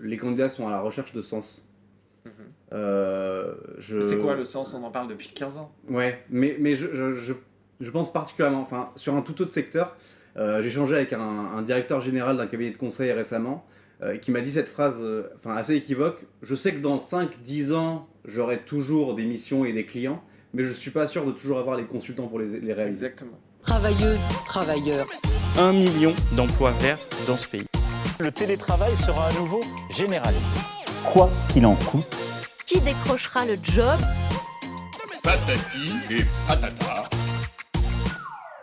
Les candidats sont à la recherche de sens. Mhm. Je... C'est quoi le sens? On en parle depuis 15 ans. Ouais, mais je pense particulièrement, enfin, sur un tout autre secteur, j'ai échangé avec un directeur général d'un cabinet de conseil récemment, qui m'a dit cette phrase assez équivoque. Je sais que dans 5-10 ans, j'aurai toujours des missions et des clients, mais je suis pas sûr de toujours avoir les consultants pour les réaliser. Exactement. Travailleuses, travailleurs. 1 million d'emplois verts dans ce pays. Le télétravail sera à nouveau général. Quoi qu'il en coûte. Qui décrochera le job? Patati et patata.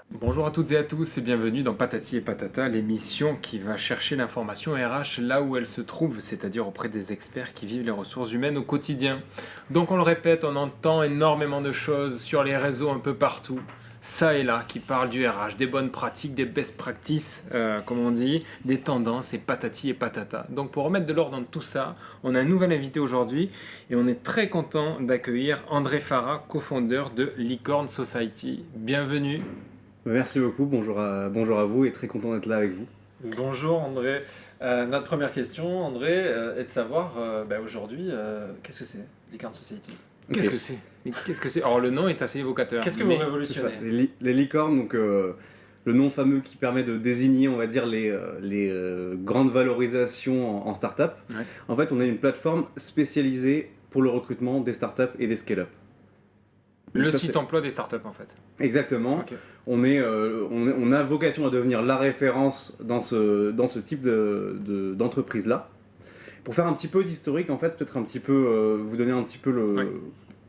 Bonjour à toutes et à tous et bienvenue dans Patati et Patata, l'émission qui va chercher l'information RH là où elle se trouve, c'est-à-dire auprès des experts qui vivent les ressources humaines au quotidien. Donc on le répète, on entend énormément de choses sur les réseaux un peu partout, ça et là, qui parlent du RH, des bonnes pratiques, des best practices, comme on dit, des tendances et patati et patata. Donc pour remettre de l'ordre dans tout ça, on a un nouvel invité aujourd'hui et on est très content d'accueillir André Farah, cofondeur de Licorne Society. Bienvenue. Merci beaucoup, bonjour à vous et très content d'être là avec vous. Bonjour André. Notre première question, André, est de savoir aujourd'hui, qu'est-ce que c'est, Licorne Society? Qu'est-ce que c'est? Qu'est-ce que c'est? Alors le nom est assez évocateur. Qu'est-ce que vous révolutionnez? Les licornes, donc le nom fameux qui permet de désigner, on va dire, les grandes valorisations en start-up. Ouais. En fait, on est une plateforme spécialisée pour le recrutement des start-up et des scale-up. Le site emploi des startups en fait. Exactement. Okay. On a vocation à devenir la référence dans ce type d'entreprise-là. Pour faire un petit peu d'historique, en fait, peut-être un petit peu vous donner un petit peu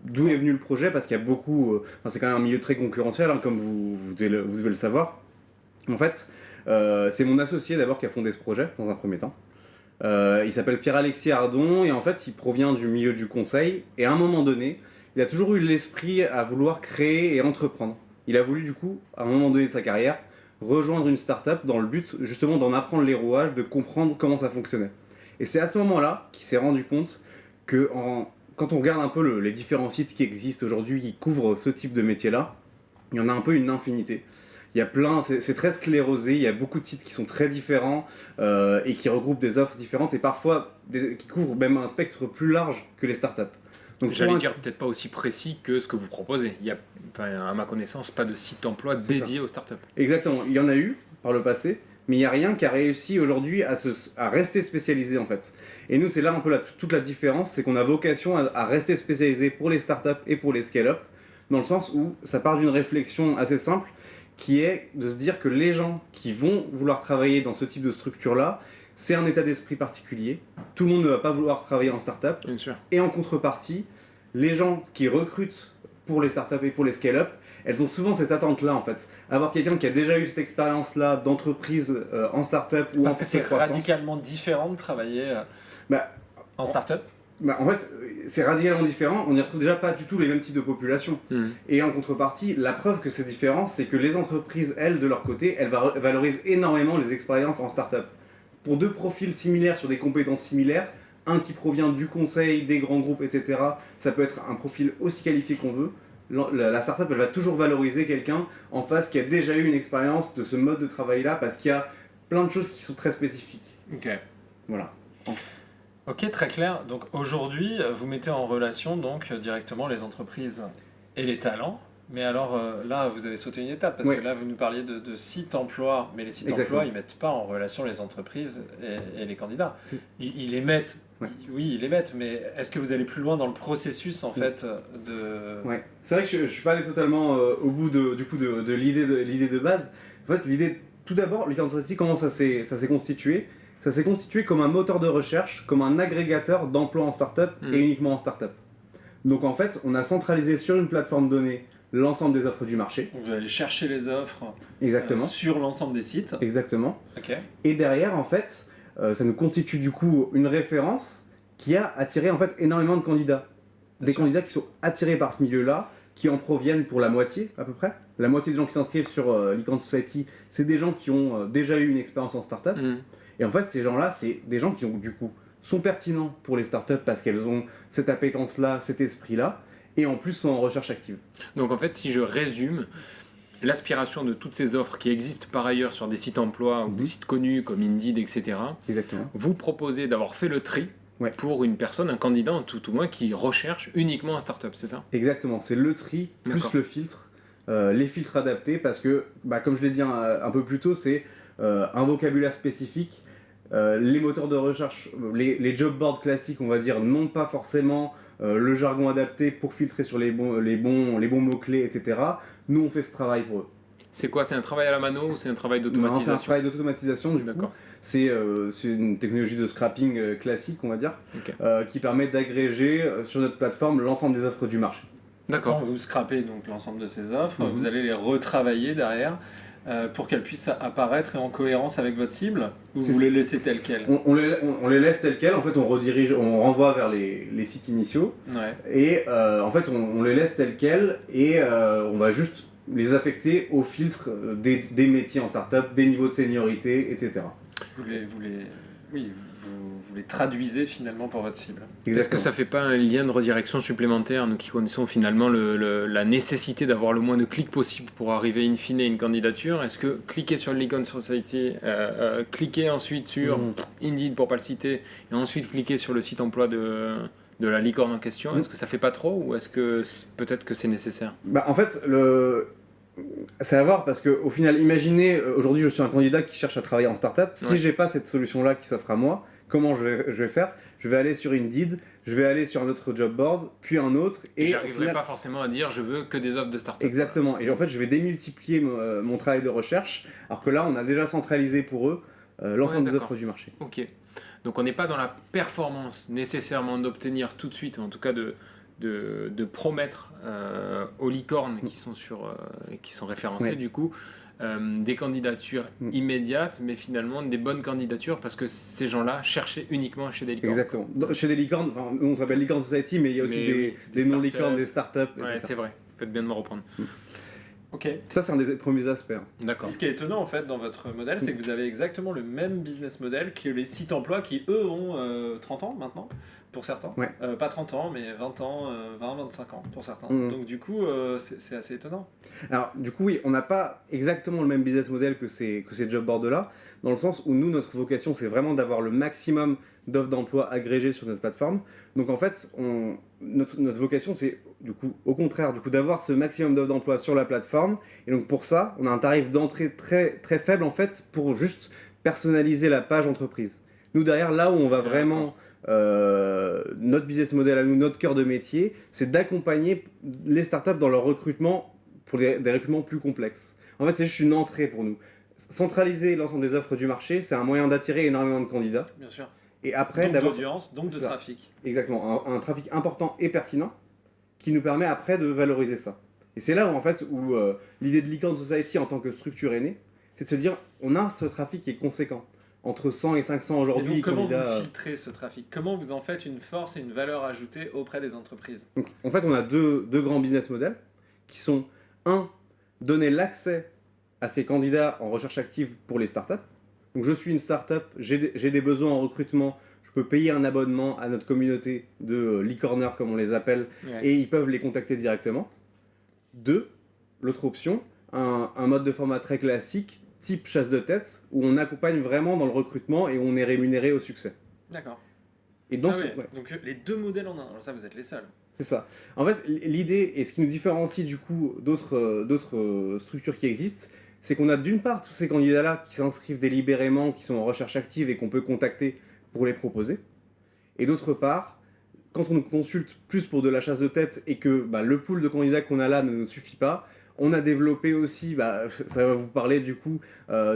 d'où est venu le projet, parce qu'il y a beaucoup... c'est quand même un milieu très concurrentiel, hein, comme vous devez le savoir. En fait, c'est mon associé d'abord qui a fondé ce projet, dans un premier temps. Il s'appelle Pierre-Alexis Ardon, et en fait, il provient du milieu du conseil, et à un moment donné, il a toujours eu l'esprit à vouloir créer et entreprendre. Il a voulu du coup, à un moment donné de sa carrière, rejoindre une start-up dans le but justement d'en apprendre les rouages, de comprendre comment ça fonctionnait. Et c'est à ce moment-là qu'il s'est rendu compte que quand on regarde un peu les différents sites qui existent aujourd'hui, qui couvrent ce type de métier-là, il y en a un peu une infinité. Il y a plein, c'est très sclérosé, il y a beaucoup de sites qui sont très différents et qui regroupent des offres différentes et parfois qui couvrent même un spectre plus large que les startups. Donc, j'allais dire peut-être pas aussi précis que ce que vous proposez. Il y a, à ma connaissance, pas de site emploi dédié aux startups. Exactement. Il y en a eu par le passé, mais il n'y a rien qui a réussi aujourd'hui à rester spécialisé en fait. Et nous, c'est là un peu toute la différence, c'est qu'on a vocation à rester spécialisé pour les startups et pour les scale-up, dans le sens où ça part d'une réflexion assez simple, qui est de se dire que les gens qui vont vouloir travailler dans ce type de structure-là, c'est un état d'esprit particulier. Tout le monde ne va pas vouloir travailler en start-up. Bien sûr. Et en contrepartie, les gens qui recrutent pour les start-up et pour les scale-up, elles ont souvent cette attente-là en fait. Avoir quelqu'un qui a déjà eu cette expérience-là d'entreprise en start-up ou en Parce que c'est radicalement différent de travailler en start-up. En fait, c'est radicalement différent. On n'y retrouve déjà pas du tout les mêmes types de population. Et en contrepartie, la preuve que c'est différent, c'est que les entreprises, elles, de leur côté, elles valorisent énormément les expériences en start-up. Pour deux profils similaires sur des compétences similaires, un qui provient du conseil, des grands groupes, etc., ça peut être un profil aussi qualifié qu'on veut. La startup, elle va toujours valoriser quelqu'un en face qui a déjà eu une expérience de ce mode de travail-là, parce qu'il y a plein de choses qui sont très spécifiques. Ok. Voilà. Ok, très clair. Donc aujourd'hui, vous mettez en relation donc directement les entreprises et les talents. Mais alors là, vous avez sauté une étape, parce que là, vous nous parliez de sites emploi, mais les sites emploi, ils ne mettent pas en relation les entreprises et les candidats. Ils les mettent, oui, ils les mettent, mais est-ce que vous allez plus loin dans le processus, en fait, de... Ouais, c'est vrai que je ne suis pas allé totalement au bout de l'idée de base. En fait, l'idée, tout d'abord, Licorne Society, comment ça s'est constitué? Ça s'est constitué comme un moteur de recherche, comme un agrégateur d'emplois en start-up et uniquement en start-up. Donc en fait, on a centralisé sur une plateforme donnée l'ensemble des offres du marché. Vous allez chercher les offres sur l'ensemble des sites. Exactement. Okay. Et derrière, en fait, ça nous constitue du coup une référence qui a attiré en fait énormément de candidats. Des candidats qui sont attirés par ce milieu-là, qui en proviennent pour la moitié à peu près. La moitié des gens qui s'inscrivent sur Licorne Society, c'est des gens qui ont déjà eu une expérience en start-up. Et en fait, ces gens-là, c'est des gens qui du coup sont pertinents pour les start-up parce qu'elles ont cette appétence-là, cet esprit-là. Et en plus sont en recherche active. Donc en fait, si je résume, l'aspiration de toutes ces offres qui existent par ailleurs sur des sites emploi ou des sites connus comme Indeed, etc. Exactement. Vous proposez d'avoir fait le tri Ouais. pour une personne, un candidat en tout au moins, qui recherche uniquement un start-up, c'est ça? Exactement, c'est le tri plus D'accord. le filtre, les filtres adaptés, parce que, comme je l'ai dit un peu plus tôt, c'est un vocabulaire spécifique. Les moteurs de recherche, les job boards classiques, on va dire, n'ont pas forcément le jargon adapté pour filtrer sur les bons mots-clés, etc. Nous, on fait ce travail pour eux. C'est quoi? C'est un travail à la mano ou c'est un travail Non, c'est un d'automatisation? travail d'automatisation, du coup. D'accord. C'est une technologie de scrapping classique, on va dire, Ok. qui permet d'agréger sur notre plateforme l'ensemble des offres du marché. Quand D'accord. vous scrapez donc l'ensemble de ces offres, Mhm. vous allez les retravailler derrière pour qu'elles puissent apparaître et en cohérence avec votre cible, ou C'est vous ça. les laissez telles quelles? On les laisse telles quelles, en fait on redirige, on renvoie vers les sites initiaux, Ouais. et en fait on les laisse telles quelles, et on va juste les affecter au filtre des métiers en startup, des niveaux de seniorité, etc. Vous les traduisez finalement pour votre cible. Est-ce que Exactement. ça fait pas un lien de redirection supplémentaire, nous qui connaissons finalement la nécessité d'avoir le moins de clics possible pour arriver in fine à une candidature? Est-ce que cliquer sur l'Icon Society, cliquer ensuite sur Indeed pour pas le citer, et ensuite cliquer sur le site emploi de la licorne en question, est-ce que ça fait pas trop, ou est-ce que peut-être que c'est nécessaire? En fait, c'est à voir, parce qu'au final, imaginez, aujourd'hui je suis un candidat qui cherche à travailler en startup, si Ouais. j'ai pas cette solution-là qui s'offre à moi, comment je vais faire? Je vais aller sur Indeed, je vais aller sur un autre job board, puis un autre, et au J'arriverai final... pas forcément à dire je veux que des offres de start-up. Exactement, et en fait je vais démultiplier mon travail de recherche, alors que là on a déjà centralisé pour eux l'ensemble des d'accord. offres du marché. Ok. Donc on n'est pas dans la performance nécessairement d'obtenir tout de suite, en tout cas de promettre aux licornes qui sont référencées Ouais. du coup, des candidatures immédiates, mais finalement des bonnes candidatures parce que ces gens-là cherchaient uniquement chez des licornes. Exactement. Chez des licornes, enfin, nous on s'appelle Licorne Society, mais il y a aussi Mais des oui, des non-licornes, startups. des startups, Ouais, etc. c'est vrai. Faites bien de me reprendre. Ok. Ça c'est un des premiers aspects. Hein. D'accord. Ce qui est étonnant en fait dans votre modèle, c'est que vous avez exactement le même business model que les sites emploi qui eux ont 30 ans maintenant, pour certains. Ouais. Pas 30 ans, mais 20 ans, 20-25 ans pour certains. Mhm. Donc du coup, c'est assez étonnant. Alors du coup oui, on n'a pas exactement le même business model que ces job boards-là, dans le sens où nous, notre vocation c'est vraiment d'avoir le maximum d'offres d'emploi agrégées sur notre plateforme. Donc en fait, notre vocation c'est du coup au contraire d'avoir ce maximum d'offres d'emploi sur la plateforme. Et donc pour ça, on a un tarif d'entrée très, très faible en fait pour juste personnaliser la page entreprise. Nous derrière, là où on va vraiment... notre business model à nous, notre cœur de métier, c'est d'accompagner les startups dans leur recrutement pour des recrutements plus complexes. En fait, c'est juste une entrée pour nous. Centraliser l'ensemble des offres du marché, c'est un moyen d'attirer énormément de candidats. Bien sûr. Et après, Donc d'avoir d'audience, donc de Ça. trafic. exactement un trafic important et pertinent qui nous permet après de valoriser ça. Et c'est là où, en fait, où l'idée de Licorne Society en tant que structure est née, c'est de se dire, on a ce trafic qui est conséquent. Entre 100 et 500 Et aujourd'hui, donc comment candidats. vous filtrez ce trafic? Comment vous en faites une force et une valeur ajoutée auprès des entreprises? Donc, en fait, on a deux grands business models qui sont, un, donner l'accès à ces candidats en recherche active pour les startups. Donc, je suis une startup, j'ai des besoins en recrutement, je peux payer un abonnement à notre communauté de licorneurs, comme on les appelle, Ouais. et ils peuvent les contacter directement. Deux, l'autre option, un mode de format très classique, type chasse de tête, où on accompagne vraiment dans le recrutement et où on est rémunéré au succès. D'accord. Et dans Ah ce- ouais. ouais. Donc les deux modèles en un. Alors ça, vous êtes les seuls. C'est ça. En fait, l'idée, et ce qui nous différencie du coup d'autres structures qui existent, c'est qu'on a d'une part tous ces candidats-là qui s'inscrivent délibérément, qui sont en recherche active et qu'on peut contacter pour les proposer. Et d'autre part, quand on nous consulte plus pour de la chasse de tête et que le pool de candidats qu'on a là ne nous suffit pas, on a développé aussi, ça va vous parler du coup,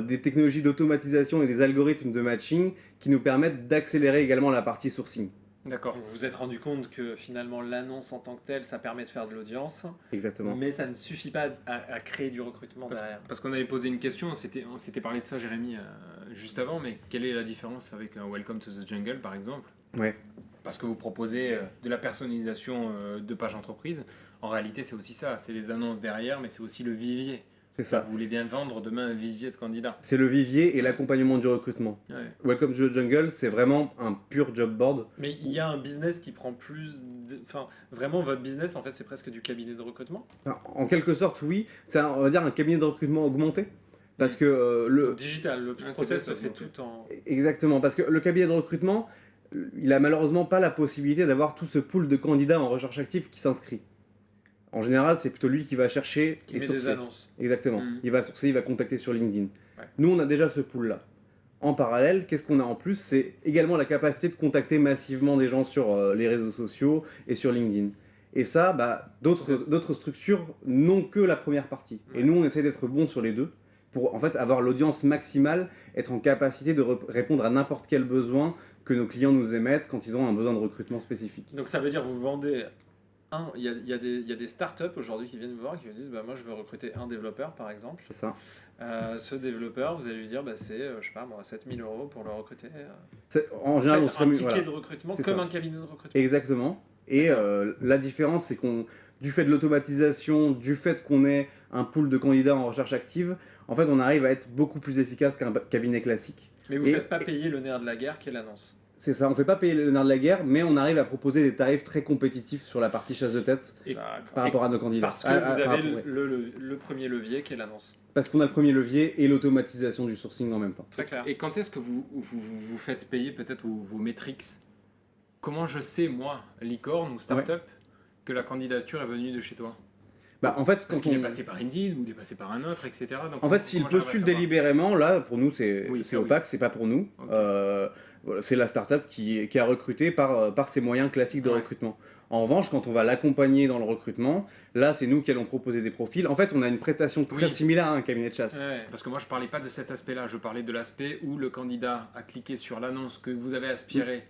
des technologies d'automatisation et des algorithmes de matching qui nous permettent d'accélérer également la partie sourcing. D'accord. Donc vous vous êtes rendu compte que finalement l'annonce en tant que telle, ça permet de faire de l'audience, Exactement. mais ça ne suffit pas à créer du recrutement derrière. Parce qu'on avait posé une question, on s'était parlé de ça, Jérémy, juste avant, mais quelle est la différence avec un Welcome to the Jungle, par exemple? Ouais. Parce que vous proposez de la personnalisation de page entreprise. En réalité, c'est aussi ça, c'est les annonces derrière, mais c'est aussi le vivier. C'est ça. Vous voulez bien vendre demain un vivier de candidats. C'est le vivier et l'accompagnement du recrutement. Ouais. Welcome to the Jungle, c'est vraiment un pur job board. Mais il y a un business qui prend plus... Enfin, vraiment, votre business, en fait, c'est presque du cabinet de recrutement. Enfin, en quelque sorte, oui. C'est, on va dire, un cabinet de recrutement augmenté. Parce que le... Digital, le c'est process bien se fait ça, tout en... Exactement, parce que le cabinet de recrutement, il a malheureusement pas la possibilité d'avoir tout ce pool de candidats en recherche active qui s'inscrit. En général, c'est plutôt lui qui va chercher Qui et met des sourcer. annonces. Exactement. Mhm. Il va sourcer, il va contacter sur LinkedIn. Ouais. Nous, on a déjà ce pool-là. En parallèle, qu'est-ce qu'on a en plus? C'est également la capacité de contacter massivement des gens sur les réseaux sociaux et sur LinkedIn. Et ça, d'autres structures n'ont que la première partie. Ouais. Et nous, on essaie d'être bons sur les deux pour en fait avoir l'audience maximale, être en capacité de répondre à n'importe quel besoin que nos clients nous émettent quand ils ont un besoin de recrutement spécifique. Donc ça veut dire vous vendez... Il y a des startups aujourd'hui qui viennent vous voir et qui vous disent moi je veux recruter un développeur par exemple. C'est ça. Ce développeur, vous allez lui dire c'est je sais pas moi 7 000 € pour le recruter. En général, on Faites se un remet- ticket voilà. de recrutement C'est comme ça. un cabinet de recrutement. Exactement. Et la différence, c'est qu'on, du fait de l'automatisation, du fait qu'on ait un pool de candidats en recherche active, en fait, on arrive à être beaucoup plus efficace qu'un cabinet classique. Mais vous Et- faites pas payer le nerf de la guerre qui est l'annonce. C'est ça, on fait pas payer le nerf de la guerre, mais on arrive à proposer des tarifs très compétitifs sur la partie chasse de tête par rapport à nos candidats. Parce que Ah, vous par avez rapport, ouais. le premier levier qui est l'annonce. Parce qu'on a le premier levier et l'automatisation du sourcing en même temps. Très clair. Et quand est-ce que vous faites payer peut-être vos métriques? Comment je sais, moi, licorne ou startup, que la candidature est venue de chez toi? En fait, Parce quand qu'il on... est passé par Indeed ou il est passé par un autre, etc. Donc, En fait, s'il comment j'arrive à postule savoir? délibérément, là, pour nous, c'est Oui, ça, opaque, c'est pas pour nous. Ok. Voilà, c'est la startup qui a recruté par ses moyens classiques de Ouais. recrutement. En revanche, quand on va l'accompagner dans le recrutement, là, c'est nous qui allons proposer des profils. En fait, on a une prestation très Oui. similaire à un cabinet de chasse. Ouais. Parce que moi, je parlais pas de cet aspect-là. Je parlais de l'aspect où le candidat a cliqué sur l'annonce que vous avez aspirée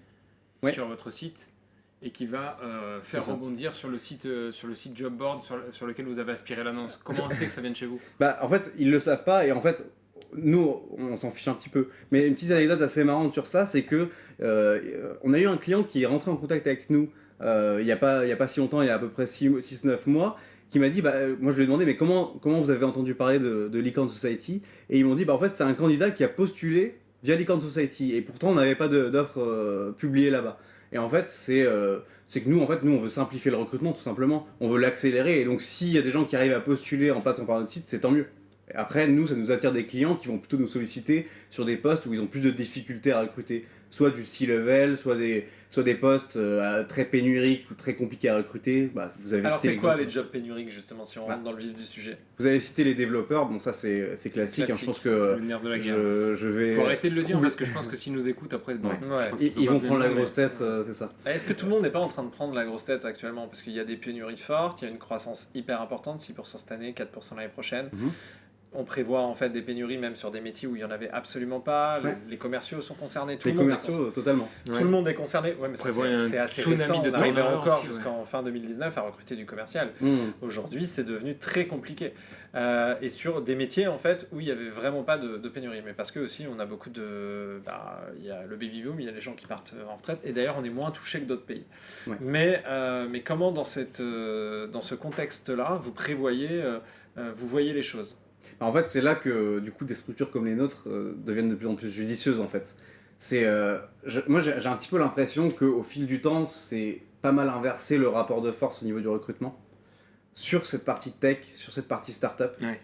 Ouais. sur votre site et qui va faire C'est ça. rebondir sur le site job board sur lequel vous avez aspiré l'annonce. Comment on sait que ça vient de chez vous? En fait, ils le savent pas et en fait, nous, on s'en fiche un petit peu. Mais une petite anecdote assez marrante sur ça, c'est que on a eu un client qui est rentré en contact avec nous il y a pas si longtemps, il y a à peu près 6-9 mois, qui m'a dit, moi je lui ai demandé, mais comment vous avez entendu parler de Licorne Society? Et ils m'ont dit, en fait, c'est un candidat qui a postulé via Licorne Society et pourtant on n'avait pas d'offre publiée là-bas. Et en fait, c'est que nous, on veut simplifier le recrutement tout simplement. On veut l'accélérer. Et donc, s'il y a des gens qui arrivent à postuler en passant par notre site, c'est tant mieux. Et après, nous, ça nous attire des clients qui vont plutôt nous solliciter sur des postes où ils ont plus de difficultés à recruter. Soit du C-level, soit des postes très pénuriques ou très compliqués à recruter. Vous avez Alors cité c'est quoi l'exemple. les jobs pénuriques justement si on rentre dans le vif du sujet? Vous avez cité les développeurs. Bon, ça, c'est classique. Je pense que Le nerf de la guerre. je vais... Faut arrêter de le dire troubler- parce que je pense que s'ils nous écoutent après, bon, Ouais. je Ouais. pense qu'ils Ils ont vont pas prendre la besoin de- grosse tête, c'est ça. Est-ce que tout le monde n'est pas en train de prendre la grosse tête actuellement? Parce qu'il y a des pénuries fortes, il y a une croissance hyper importante, 6% cette année, 4% l'année prochaine. Mhm. On prévoit en fait des pénuries même sur des métiers où il n'y en avait absolument pas. Ouais. Les commerciaux sont concernés, tout Les le monde est commerciaux, totalement. Tout le monde est concerné. Ouais, mais ça, prévoit un c'est assez tsunami récent. de On arrivait turnover encore aussi, ouais. jusqu'en fin 2019 à recruter du commercial. Mmh. Aujourd'hui, c'est devenu très compliqué. Et sur des métiers en fait où il n'y avait vraiment pas de pénurie. Mais parce que aussi on a beaucoup de... il y a le baby boom, il y a les gens qui partent en retraite. Et d'ailleurs, on est moins touché que d'autres pays. Ouais. Mais comment dans ce contexte-là, vous prévoyez, vous voyez les choses? En fait, c'est là que du coup des structures comme les nôtres deviennent de plus en plus judicieuses en fait. Moi j'ai un petit peu l'impression qu'au fil du temps, c'est pas mal inversé le rapport de force au niveau du recrutement sur cette partie tech, sur cette partie startup, Ouais.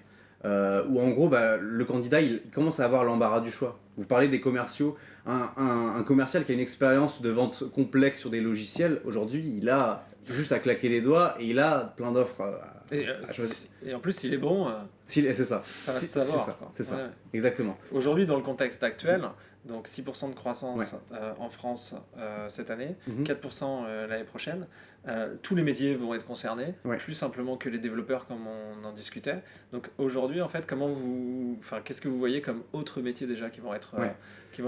où en gros le candidat il commence à avoir l'embarras du choix. Vous parlez des commerciaux, un commercial qui a une expérience de vente complexe sur des logiciels, aujourd'hui il a juste à claquer des doigts et il a plein d'offres à choisir. Et en plus, il est bon, C'est ça. ça va se C'est savoir. ça, quoi. c'est ça. Ouais. Exactement. Aujourd'hui, dans le contexte actuel, donc 6% de croissance Ouais. en France cette année, Mhm. 4% l'année prochaine, tous les métiers vont être concernés, Ouais. plus simplement que les développeurs comme on en discutait. Donc aujourd'hui, en fait, qu'est-ce que vous voyez comme autres métiers déjà qui vont être, Ouais.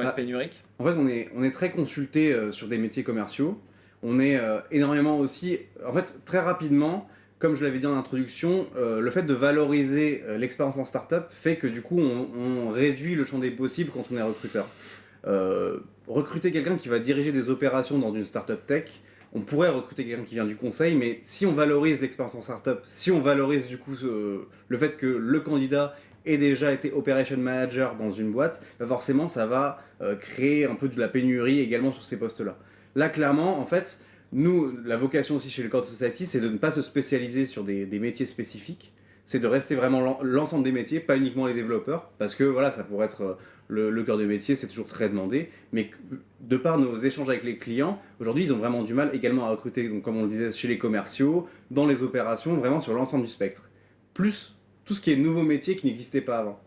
être pénuriques? En fait, on est très consulté sur des métiers commerciaux. On est énormément aussi... En fait, très rapidement, comme je l'avais dit en introduction, le fait de valoriser l'expérience en startup fait que du coup, on réduit le champ des possibles quand on est recruteur. Recruter quelqu'un qui va diriger des opérations dans une startup tech, on pourrait recruter quelqu'un qui vient du conseil, mais si on valorise l'expérience en startup, si on valorise du coup le fait que le candidat ait déjà été operation manager dans une boîte, bah forcément ça va créer un peu de la pénurie également sur ces postes-là. Là, clairement, en fait, nous, la vocation aussi chez le Code Society, c'est de ne pas se spécialiser sur des métiers spécifiques, c'est de rester vraiment l'ensemble des métiers, pas uniquement les développeurs, parce que voilà, ça pourrait être le cœur de métier, c'est toujours très demandé, mais de par nos échanges avec les clients, aujourd'hui, ils ont vraiment du mal également à recruter, donc comme on le disait, chez les commerciaux, dans les opérations, vraiment sur l'ensemble du spectre. Plus tout ce qui est nouveaux métiers qui n'existaient pas avant.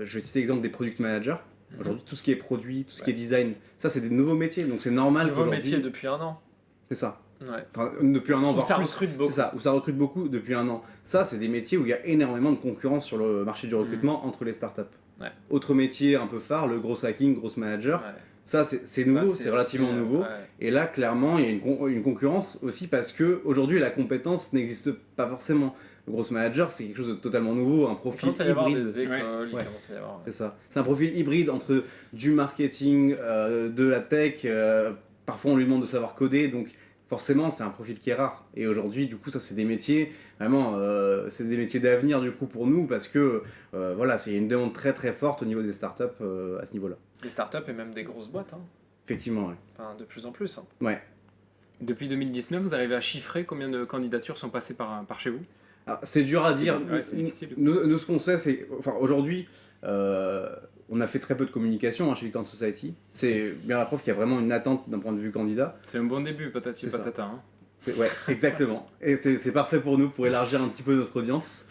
Je vais citer l'exemple des product managers. Aujourd'hui, tout ce qui est produit, tout ce qui est design, ça, c'est des nouveaux métiers, donc c'est normal Nouveau qu'aujourd'hui... métier depuis 1 an. C'est ça. Ouais. Enfin, depuis un an, Où voire ça plus. recrute beaucoup. C'est ça, où ça recrute beaucoup depuis un an. Ça, c'est des métiers où il y a énormément de concurrence sur le marché du recrutement entre les startups. Ouais. Autre métier un peu phare, le gros hacking, gross manager. Ouais. Ça, c'est nouveau, Ça, c'est relativement aussi, nouveau. ouais. Et là, clairement, il y a une concurrence aussi parce que aujourd'hui, la compétence n'existe pas forcément. Le gross manager, c'est quelque chose de totalement nouveau, un profil Il commence à y avoir hybride. des écoles, il Ouais. commence à y avoir... C'est ça. C'est un profil hybride entre du marketing, de la tech. Parfois, on lui demande de savoir coder, donc forcément, c'est un profil qui est rare. Et aujourd'hui, du coup, ça, c'est des métiers, vraiment, c'est des métiers d'avenir, du coup, pour nous, parce que, voilà, il y a une demande très, très forte au niveau des startups à ce niveau-là. Des startups et même des grosses boîtes, hein. Effectivement, ouais. Enfin, de plus en plus. Hein. Ouais. Depuis 2019, vous arrivez à chiffrer combien de candidatures sont passées par chez vous? Alors, c'est dur à dire. Ouais, c'est difficile. Nous, ce qu'on sait, c'est... Enfin, aujourd'hui, on a fait très peu de communication chez Econ Society. C'est bien la preuve qu'il y a vraiment une attente d'un point de vue candidat. C'est un bon début, patati C'est ça. patata. Hein. Ouais, exactement. Et c'est parfait pour nous, pour élargir un petit peu notre audience.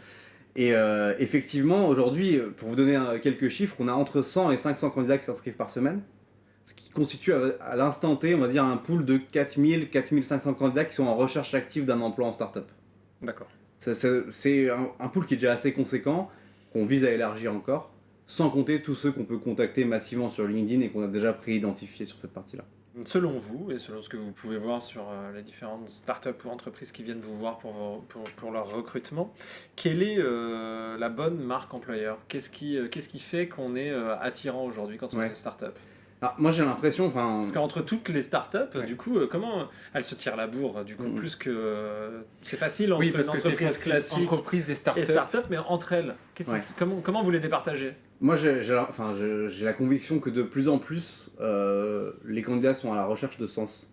Et effectivement, aujourd'hui, pour vous donner quelques chiffres, on a entre 100 et 500 candidats qui s'inscrivent par semaine, ce qui constitue à l'instant T, on va dire, un pool de 4000, 4500 candidats qui sont en recherche active d'un emploi en start-up. D'accord. C'est un pool qui est déjà assez conséquent, qu'on vise à élargir encore, sans compter tous ceux qu'on peut contacter massivement sur LinkedIn et qu'on a déjà préidentifiés sur cette partie-là. Selon vous, et selon ce que vous pouvez voir sur les différentes startups ou entreprises qui viennent vous voir pour leur recrutement, quelle est la bonne marque employeur? Qu'est-ce qui fait qu'on est attirant aujourd'hui quand on est une startup? Alors, moi j'ai l'impression, enfin... Parce qu'entre toutes les startups, du coup, comment elles se tirent la bourre? Du coup, plus que... c'est facile entre Oui, une parce que c'est entreprise facile, classique entreprise et start-up. et startup, mais entre elles, Ouais. comment vous les départagez? Moi, j'ai la conviction que de plus en plus, les candidats sont à la recherche de sens.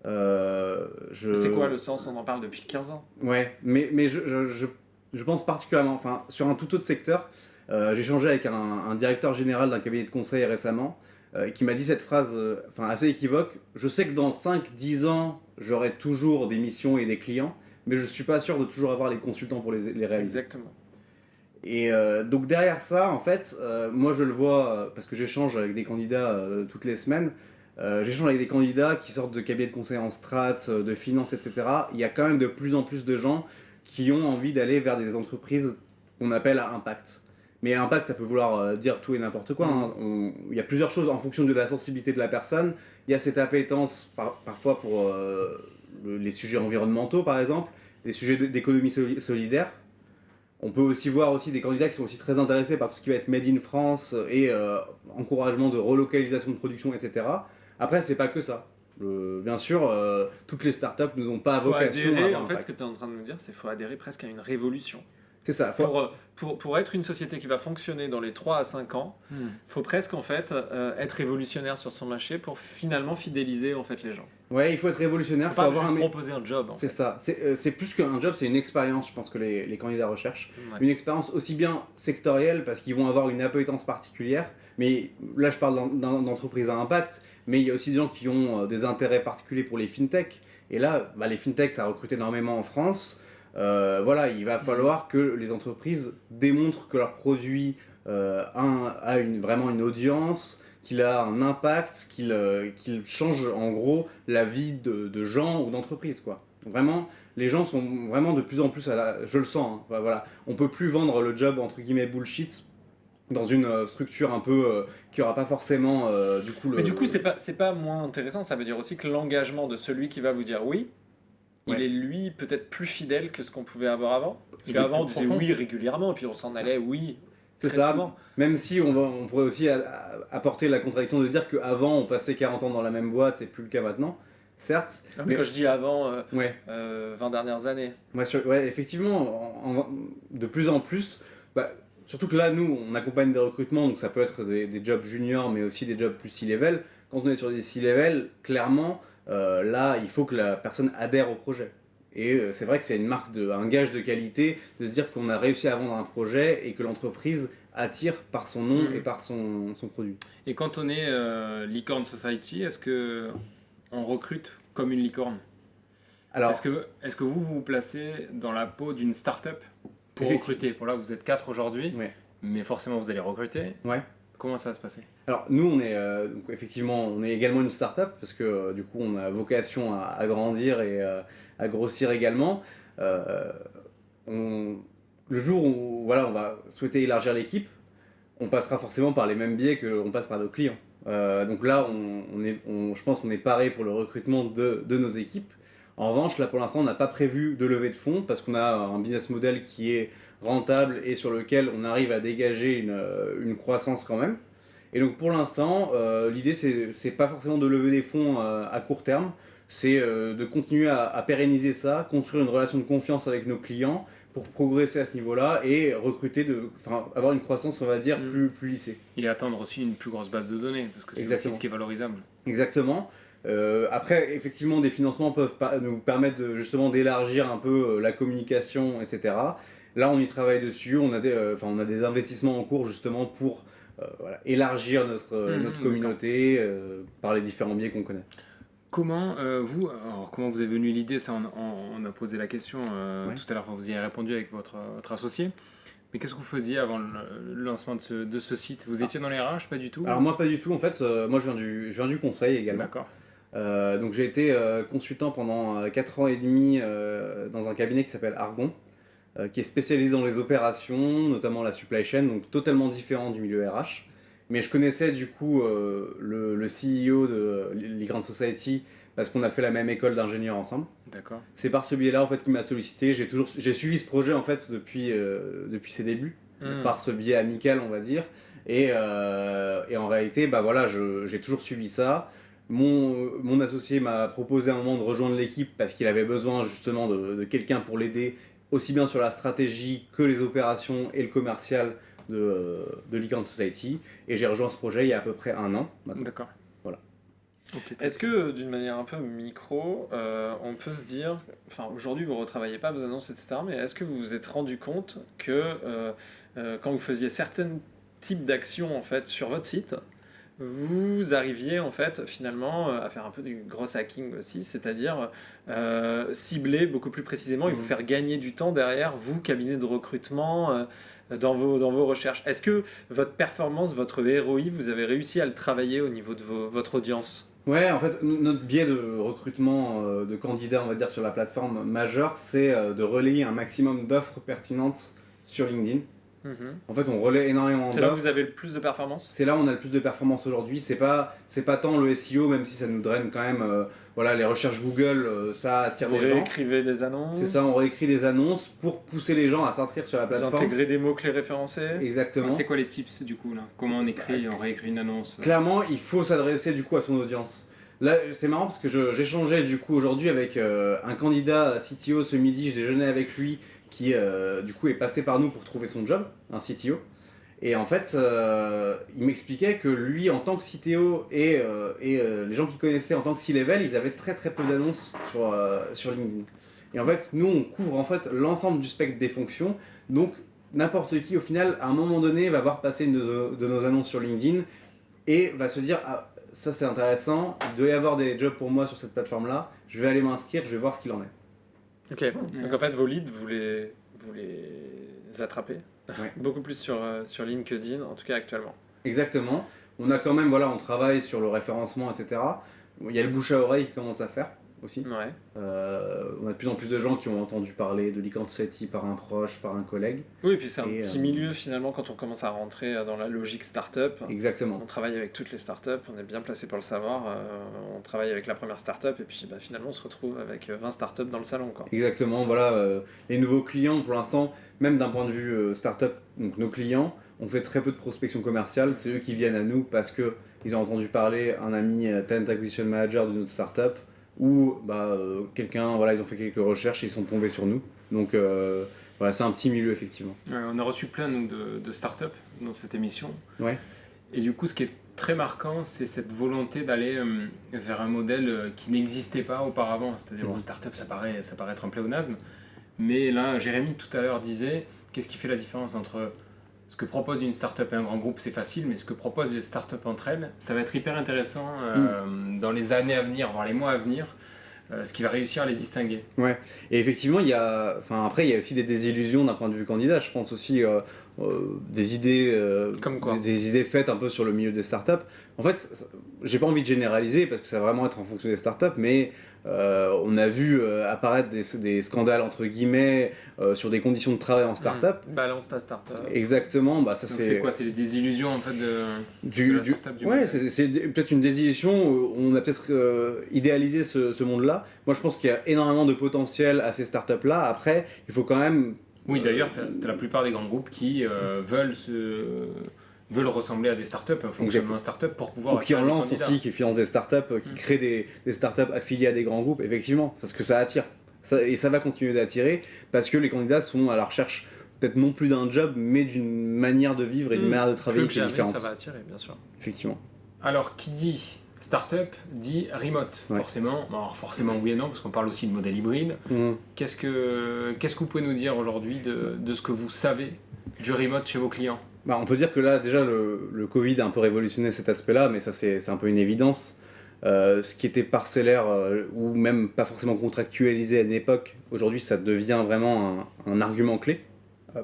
C'est quoi le sens? On en parle depuis 15 ans. Ouais, mais je pense particulièrement, enfin, sur un tout autre secteur, j'ai échangé avec un directeur général d'un cabinet de conseil récemment, qui m'a dit cette phrase assez équivoque. Je sais que dans 5-10 ans, j'aurai toujours des missions et des clients, mais je suis pas sûr de toujours avoir les consultants pour les réaliser. Exactement. Et donc derrière ça, en fait, moi je le vois, parce que j'échange avec des candidats toutes les semaines, j'échange avec des candidats qui sortent de cabinets de conseil en strat, de finance, etc. Il y a quand même de plus en plus de gens qui ont envie d'aller vers des entreprises qu'on appelle à impact. Mais impact, ça peut vouloir dire tout et n'importe quoi. Hein. Il y a plusieurs choses en fonction de la sensibilité de la personne. Il y a cette appétence parfois pour les sujets environnementaux, par exemple, des sujets d'économie solidaire. On peut aussi voir aussi des candidats qui sont aussi très intéressés par tout ce qui va être made in France et encouragement de relocalisation de production, etc. Après, c'est pas que ça. Bien sûr, toutes les startups n'ont pas vocation à avoir en fait, impact. ce que tu es en train de nous dire, c'est qu'il faut adhérer presque à une révolution. C'est ça. Pour être une société qui va fonctionner dans les 3 à 5 ans, il faut presque en fait être révolutionnaire sur son marché pour finalement fidéliser en fait les gens. Ouais, il faut être révolutionnaire. Faut pas avoir juste proposer un job. En C'est fait. ça. C'est plus qu'un job, c'est une expérience, je pense que les candidats recherchent. Ouais. Une expérience aussi bien sectorielle, parce qu'ils vont avoir une appétence particulière, mais là je parle d'entreprises à impact, mais il y a aussi des gens qui ont des intérêts particuliers pour les fintech. Et là, les fintech, ça recrute énormément en France. Voilà, il va falloir que les entreprises démontrent que leur produit a vraiment une audience, qu'il a un impact, qu'il change en gros la vie de gens ou d'entreprises, quoi. Vraiment, les gens sont vraiment de plus en plus je le sens, hein. Voilà. On peut plus vendre le job entre guillemets bullshit dans une structure un peu qui aura pas forcément du coup Mais du coup, c'est pas moins intéressant. Ça veut dire aussi que l'engagement de celui qui va vous dire oui, il est lui peut-être plus fidèle que ce qu'on pouvait avoir avant. Parce qu'avant, on disait oui régulièrement et puis on s'en allait oui. C'est très ça, souvent. même si on pourrait aussi apporter la contradiction de dire qu'avant on passait 40 ans dans la même boîte et plus le cas maintenant. certes. Mais quand je dis avant Ouais. 20 dernières années. Ouais, effectivement, de plus en plus, surtout que là, nous, on accompagne des recrutements, donc ça peut être des jobs juniors, mais aussi des jobs plus C-level. Quand on est sur des C-level, clairement, là, il faut que la personne adhère au projet. Et c'est vrai que c'est une marque, un gage de qualité de se dire qu'on a réussi à vendre un projet et que l'entreprise attire par son nom et par son produit. Et quand on est Licorne Society, est-ce que on recrute comme une licorne? Alors, est-ce que vous vous placez dans la peau d'une start-up pour recruter? Bon, là, vous êtes 4 aujourd'hui, mais forcément, vous allez recruter. Ouais. Comment ça va se passer? Alors, nous, on est donc, effectivement, on est également une start-up parce que du coup, on a vocation à grandir et à grossir également. Le jour où on va souhaiter élargir l'équipe, on passera forcément par les mêmes biais qu'on passe par nos clients. Donc là, je pense qu'on est paré pour le recrutement de nos équipes. En revanche, là pour l'instant, on n'a pas prévu de levée de fonds parce qu'on a un business model qui est rentable et sur lequel on arrive à dégager une croissance quand même. Et donc pour l'instant, l'idée c'est pas forcément de lever des fonds à court terme, c'est de continuer à pérenniser ça, construire une relation de confiance avec nos clients pour progresser à ce niveau-là et recruter, avoir une croissance, on va dire, plus lissée. Et atteindre aussi une plus grosse base de données, parce que c'est aussi ce qui est valorisable. Exactement. Après, effectivement, des financements peuvent nous permettre justement d'élargir un peu la communication, etc. Là, on y travaille dessus, on a des investissements en cours justement pour élargir notre communauté par les différents biais qu'on connaît. Comment vous est venue l'idée? Ça, on a posé la question tout à l'heure, vous y avez répondu avec votre associé. Mais qu'est-ce que vous faisiez avant le lancement de ce site? Vous étiez dans les RH, pas du tout? Alors moi, pas du tout. En fait, moi, je viens du conseil également. D'accord. Donc j'ai été consultant pendant 4 ans et demi dans un cabinet qui s'appelle Argon, qui est spécialisé dans les opérations, notamment la supply chain, donc totalement différent du milieu RH. Mais je connaissais du coup le CEO de Licorne Society parce qu'on a fait la même école d'ingénieurs ensemble. D'accord. C'est par ce biais-là en fait qu'il m'a sollicité. J'ai suivi ce projet en fait depuis ses débuts, par ce biais amical on va dire. Et en réalité, j'ai toujours suivi ça. Mon associé m'a proposé à un moment de rejoindre l'équipe parce qu'il avait besoin justement de quelqu'un pour l'aider, aussi bien sur la stratégie que les opérations et le commercial de Licorne Society. Et j'ai rejoint ce projet il y a à peu près 1 an maintenant. D'accord. Voilà. Okay, est-ce que d'une manière un peu micro, on peut se dire, aujourd'hui vous ne retravaillez pas vos annonces, etc., mais est-ce que vous vous êtes rendu compte que quand vous faisiez certains types d'actions en fait, sur votre site, vous arriviez en fait finalement à faire un peu du gros hacking aussi, c'est-à-dire cibler beaucoup plus précisément et vous faire gagner du temps derrière, vous, cabinet de recrutement, dans vos recherches. Est-ce que votre performance, votre ROI, vous avez réussi à le travailler au niveau de votre audience? Ouais, en fait, notre biais de recrutement de candidats, on va dire, sur la plateforme majeure, c'est de relayer un maximum d'offres pertinentes sur LinkedIn. En fait, on relaie énormément d'offres. C'est là où vous avez le plus de performance? C'est là où on a le plus de performance aujourd'hui. C'est pas tant le SEO, même si ça nous draine quand même. Les recherches Google, ça attire les gens. Vous réécrivez des annonces? C'est ça, on réécrit des annonces pour pousser les gens à s'inscrire sur la plateforme. Vous intégrez des mots-clés référencés? Exactement. C'est quoi les tips du coup là? Comment on réécrit une annonce? Clairement, il faut s'adresser du coup à son audience. Là, c'est marrant parce que j'échangeais du coup aujourd'hui avec un candidat CTO ce midi, je déjeunais avec lui qui du coup est passé par nous pour trouver son job, un CTO. Et en fait, il m'expliquait que lui, en tant que CTO et les gens qu'il connaissait en tant que C-level, ils avaient très très peu d'annonces sur LinkedIn. Et en fait, nous, on couvre en fait l'ensemble du spectre des fonctions. Donc, n'importe qui, au final, à un moment donné, va voir passer une de nos annonces sur LinkedIn et va se dire « Ah, ça c'est intéressant, il doit y avoir des jobs pour moi sur cette plateforme-là, je vais aller m'inscrire, je vais voir ce qu'il en est. » Ok, donc en fait vos leads, vous les attrapez beaucoup plus sur LinkedIn, en tout cas actuellement. Exactement, on a quand même, on travaille sur le référencement, etc. Il y a le bouche à oreille qui commence à faire aussi. Ouais. On a de plus en plus de gens qui ont entendu parler de Licorne Society par un proche, par un collègue. Oui, et puis c'est un petit milieu finalement quand on commence à rentrer dans la logique start-up. Exactement. On travaille avec toutes les start-up, on est bien placé pour le savoir. On travaille avec la première start-up et puis finalement on se retrouve avec 20 start-up dans le salon, quoi. Exactement, les nouveaux clients pour l'instant, même d'un point de vue start-up, donc nos clients, on fait très peu de prospection commerciale, c'est eux qui viennent à nous parce qu'ils ont entendu parler, un ami Talent Acquisition Manager de notre start-up où quelqu'un, voilà, ils ont fait quelques recherches et ils sont tombés sur nous. Donc voilà, c'est un petit milieu effectivement. Ouais, on a reçu plein nous, de startups dans cette émission. Ouais. Et du coup, ce qui est très marquant, c'est cette volonté d'aller vers un modèle qui n'existait pas auparavant. C'est-à-dire, une startup, ça paraît être un pléonasme. Mais là, Jérémy, tout à l'heure, disait, qu'est-ce qui fait la différence entre ce que propose une startup et un grand groupe, c'est facile, mais ce que proposent les startups entre elles, ça va être hyper intéressant dans les années à venir, voire les mois à venir, ce qui va réussir à les distinguer. Ouais, et effectivement, après, il y a aussi des désillusions d'un point de vue candidat. Je pense aussi des idées, Comme quoi des idées faites un peu sur le milieu des startups. En fait, j'ai pas envie de généraliser parce que ça va vraiment être en fonction des startups, mais on a vu apparaître des scandales entre guillemets sur des conditions de travail en startup. Balance ta startup. Exactement, ça donc c'est quoi? C'est les désillusions en fait de la startup du ouais, modèle. c'est peut-être une désillusion. On a peut-être idéalisé ce monde-là. Moi, je pense qu'il y a énormément de potentiel à ces startups-là. Après, il faut quand même. Oui, d'ailleurs, t'as la plupart des grands groupes qui veulent ressembler à des startups, un fonctionnement startup pour pouvoir ou qui en attirer des lancent candidats. aussi, qui financent des startups, qui créent des startups affiliées à des grands groupes, effectivement, parce que ça attire. Et ça va continuer d'attirer, parce que les candidats sont à la recherche peut-être non plus d'un job, mais d'une manière de vivre et d'une manière de travailler qui est différente. Ça va attirer, bien sûr. Effectivement. Alors, qui dit startup dit remote, Ouais. forcément. Alors, forcément oui et non, parce qu'on parle aussi de modèle hybride. Qu'est-ce que vous pouvez nous dire aujourd'hui de ce que vous savez du remote chez vos clients? On peut dire que là, déjà, le Covid a un peu révolutionné cet aspect-là, mais ça, c'est un peu une évidence. Ce qui était parcellaire ou même pas forcément contractualisé à une époque, aujourd'hui, ça devient vraiment un argument clé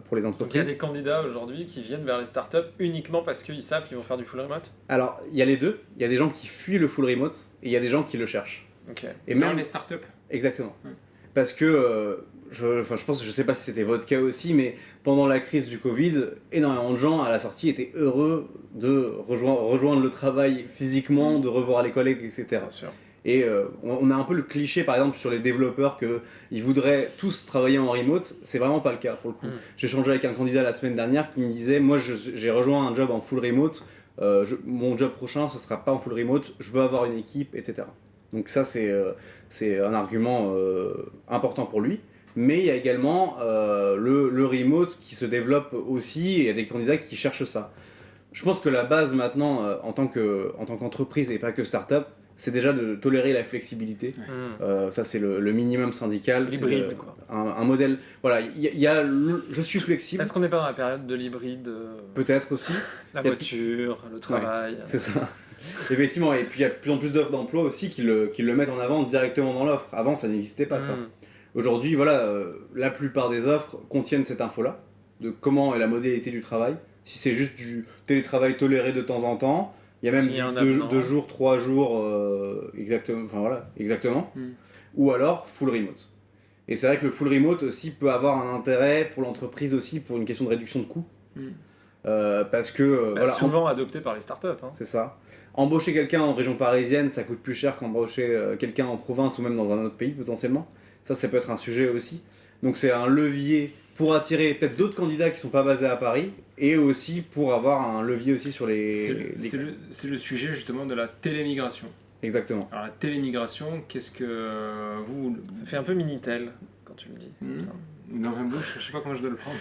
pour les Donc il y a entreprises. des candidats aujourd'hui qui viennent vers les startups uniquement parce qu'ils savent qu'ils vont faire du full remote. Alors, il y a les deux. Il y a des gens qui fuient le full remote et il y a des gens qui le cherchent. Ok. Et Dans même les startups. Exactement. Parce que, je sais pas si c'était votre cas aussi, mais pendant la crise du Covid, énormément de gens à la sortie étaient heureux de rejoindre le travail physiquement, de revoir les collègues, etc. Bien sûr. Et on a un peu le cliché, par exemple, sur les développeurs qu'ils voudraient tous travailler en remote. C'est vraiment pas le cas, pour le coup. J'ai échangé avec un candidat la semaine dernière qui me disait, moi, j'ai rejoint un job en full remote. Mon job prochain, ce sera pas en full remote. Je veux avoir une équipe, etc. Donc ça, c'est un argument important pour lui. Mais il y a également le remote qui se développe aussi, et il y a des candidats qui cherchent ça. Je pense que la base maintenant, en tant qu'entreprise et pas que start-up, c'est déjà de tolérer la flexibilité. Ça, c'est le minimum syndical. L'hybride, quoi. Un modèle. Voilà, il y a je suis flexible. Est-ce qu'on n'est pas dans la période de l'hybride Peut-être aussi. La voiture, le travail. Ouais, c'est ça. Effectivement, et puis il y a de plus en plus d'offres d'emploi aussi qui le mettent en avant directement dans l'offre. Avant, ça n'existait pas ça. Aujourd'hui, voilà, la plupart des offres contiennent cette info-là, de comment est la modalité du travail. Si c'est juste du télétravail toléré de temps en temps, il y a même 2 jours, 3 jours, exactement. Ou alors full remote. Et c'est vrai que le full remote aussi peut avoir un intérêt pour l'entreprise aussi, pour une question de réduction de coûts. Parce que... souvent adopté par les startups. Hein. C'est ça. Embaucher quelqu'un en région parisienne, ça coûte plus cher qu'embaucher quelqu'un en province ou même dans un autre pays potentiellement. Ça peut être un sujet aussi. Donc c'est un levier pour attirer peut-être d'autres candidats qui sont pas basés à Paris et aussi pour avoir un levier aussi sur C'est le sujet justement de la télémigration. Exactement. Alors la télémigration, qu'est-ce que vous... Ça fait un peu Minitel quand tu le dis. Comme ça. Dans ma bouche, je sais pas comment je dois le prendre.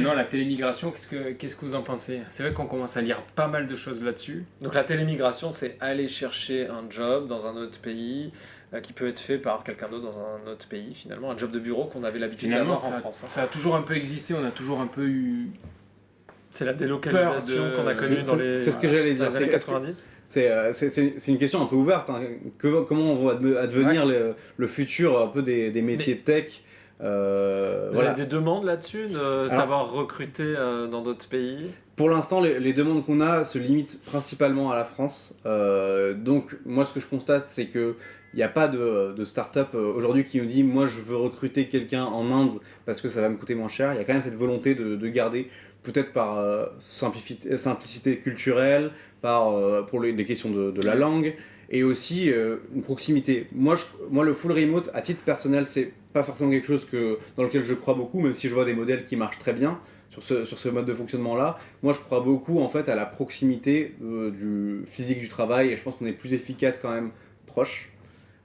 Non, la télémigration, qu'est-ce que vous en pensez? C'est vrai qu'on commence à lire pas mal de choses là-dessus. Donc la télémigration, c'est aller chercher un job dans un autre pays qui peut être fait par quelqu'un d'autre dans un autre pays, finalement. Un job de bureau qu'on avait l'habitude d'avoir en France. Ça a toujours un peu existé, on a toujours un peu eu... C'est la délocalisation qu'on a connue dans les c'est ce que j'allais dire. années 90. C'est une question un peu ouverte. Hein. Comment on va advenir le futur un peu des métiers tech Vous avez des demandes là-dessus, de savoir recruter dans d'autres pays? Pour l'instant, les demandes qu'on a se limitent principalement à la France. Donc, moi, ce que je constate, c'est qu'il n'y a pas de start-up aujourd'hui qui nous dit « Moi, je veux recruter quelqu'un en Inde parce que ça va me coûter moins cher ». Il y a quand même cette volonté de garder, peut-être par simplicité culturelle, pour les questions de la langue, et aussi une proximité. Moi, le full remote, à titre personnel, c'est pas forcément quelque chose dans lequel je crois beaucoup, même si je vois des modèles qui marchent très bien sur ce mode de fonctionnement-là. Moi, je crois beaucoup en fait à la proximité du physique du travail, et je pense qu'on est plus efficace quand même proche.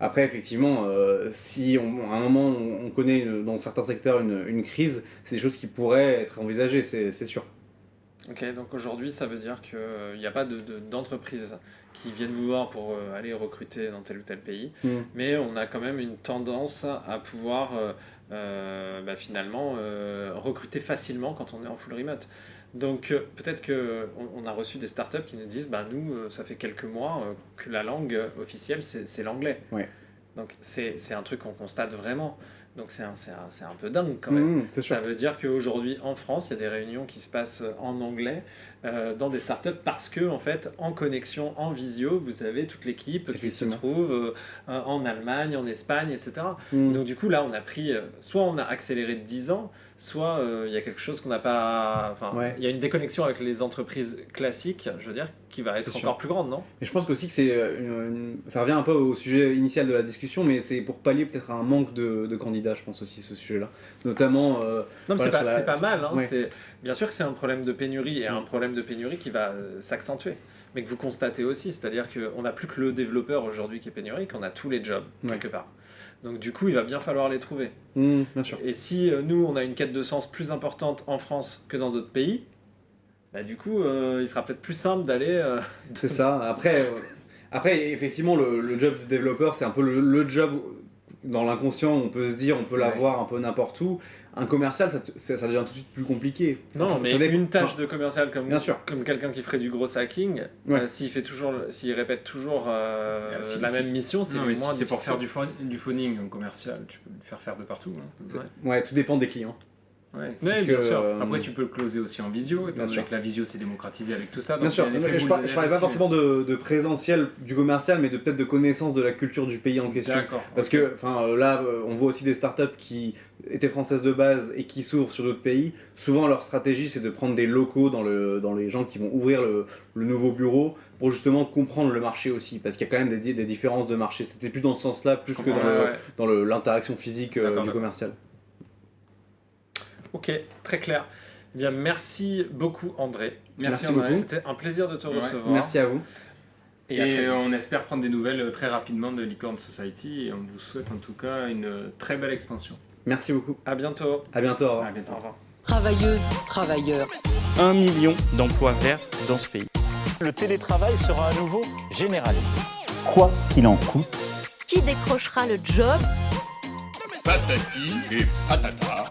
Après, effectivement, si à un moment on connaît dans certains secteurs une crise, c'est des choses qui pourraient être envisagées, c'est sûr. Ok, donc aujourd'hui, ça veut dire qu'il n'y a pas d'entreprises qui viennent vous voir pour aller recruter dans tel ou tel pays, mais on a quand même une tendance à pouvoir finalement recruter facilement quand on est en full remote. Donc peut-être qu'on a reçu des startups qui nous disent nous, ça fait quelques mois que la langue officielle, c'est l'anglais. Ouais. Donc c'est un truc qu'on constate vraiment. Donc c'est un peu dingue quand même. C'est sûr. Ça veut dire qu'aujourd'hui en France, il y a des réunions qui se passent en anglais dans des startups parce que en fait, en connexion, en visio, vous avez toute l'équipe qui se trouve en Allemagne, en Espagne, etc. Donc du coup là, on a pris, soit on a accéléré de 10 ans, soit il y a quelque chose qu'on n'a pas... il y a une déconnexion avec les entreprises classiques, je veux dire, qui va être encore plus grande, non ? Et je pense aussi que c'est ça revient un peu au sujet initial de la discussion, mais c'est pour pallier peut-être à un manque de candidats, je pense aussi, ce sujet-là. Notamment... non, mais c'est pas mal. Hein, bien sûr que c'est un problème de pénurie, et un problème de pénurie qui va s'accentuer. Mais que vous constatez aussi, c'est-à-dire qu'on n'a plus que le développeur aujourd'hui qui est pénurique, on a tous les jobs, quelque part. Donc du coup, il va bien falloir les trouver. Bien sûr. Et si nous, on a une quête de sens plus importante en France que dans d'autres pays, du coup, il sera peut-être plus simple d'aller... C'est ça. Après effectivement, le job de développeur, c'est un peu le job dans l'inconscient, on peut se dire, on peut l'avoir un peu n'importe où. Un commercial, ça devient tout de suite plus compliqué. Non, mais une tâche de commercial comme quelqu'un qui ferait du gros hacking, s'il répète toujours la même mission, c'est moins difficile. C'est pour faire du phoning en commercial, tu peux le faire de partout. Ouais, tout dépend des clients. Ouais, bien sûr. Après, tu peux le closer aussi en visio, étant donné que la visio s'est démocratisée avec tout ça. Bien sûr, je parlais pas forcément de présentiel du commercial, mais peut-être de connaissance de la culture du pays en question. Parce que là, on voit aussi des startups qui étaient françaises de base et qui s'ouvrent sur d'autres pays. Souvent, leur stratégie, c'est de prendre des locaux dans les gens qui vont ouvrir le nouveau bureau pour justement comprendre le marché aussi. Parce qu'il y a quand même des différences de marché. C'était plus dans ce sens-là, plus que dans l'interaction physique du commercial. Ok, très clair. Eh bien, merci beaucoup André. Merci beaucoup. C'était un plaisir de te recevoir. Merci à vous. Et on espère prendre des nouvelles très rapidement de Licorne Society et on vous souhaite en tout cas une très belle expansion. Merci beaucoup. À bientôt. À bientôt. Au revoir. À bientôt. Au revoir. Travailleuses, travailleurs. 1 million d'emplois verts dans ce pays. Le télétravail sera à nouveau généralisé. Quoi qu'il en coûte. Qui décrochera le job ? Patati et patata.